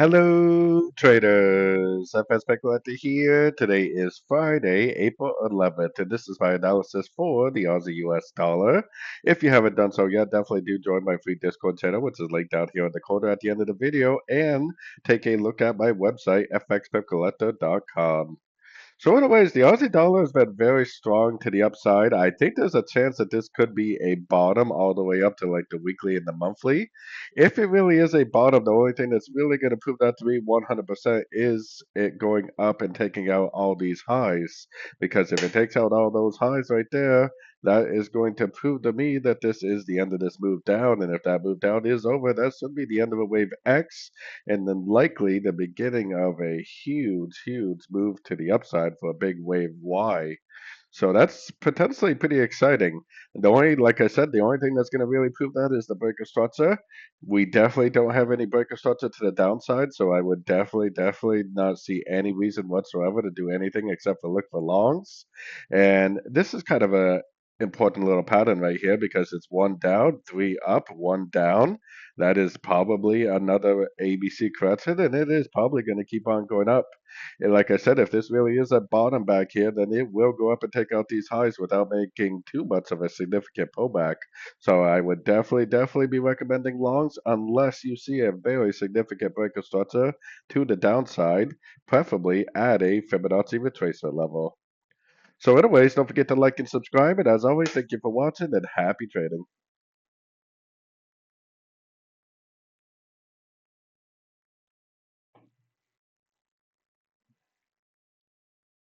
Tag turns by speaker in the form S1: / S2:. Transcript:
S1: Hello, traders. FX Pip Collector here. Today is Friday, April 11th, and this is my analysis for the Aussie US dollar. If you haven't done so yet, definitely do join my free Discord channel, which is linked down here in the corner at the end of the video, and take a look at my website, fxpipcollector.com. So, anyways, the Aussie dollar has been very strong to the upside. I think there's a chance that this could be a bottom all the way up to like the weekly and the monthly. If it really is a bottom, the only thing that's really going to prove that to be 100% is it going up and taking out all these highs. Because if it takes out all those highs right there, that is going to prove to me that this is the end of this move down. And if that move down is over, that should be the end of a wave X and then likely the beginning of a huge, huge move to the upside for a big wave Y. So that's potentially pretty exciting. The only, like I said, the only thing that's going to really prove that is the breaker structure. We definitely don't have any breaker structure to the downside, so I would definitely not see any reason whatsoever to do anything except for look for longs. And this is kind of a important little pattern right here because it's one down, three up, one down. That is probably another ABC correction, and it is probably going to keep on going up. And like I said, if this really is a bottom back here, then it will go up and take out these highs without making too much of a significant pullback. So I would definitely be recommending longs unless you see a very significant breaker structure to the downside, preferably at a Fibonacci retracement level. So anyways, don't forget to like and subscribe, and as always, thank you for watching and happy trading.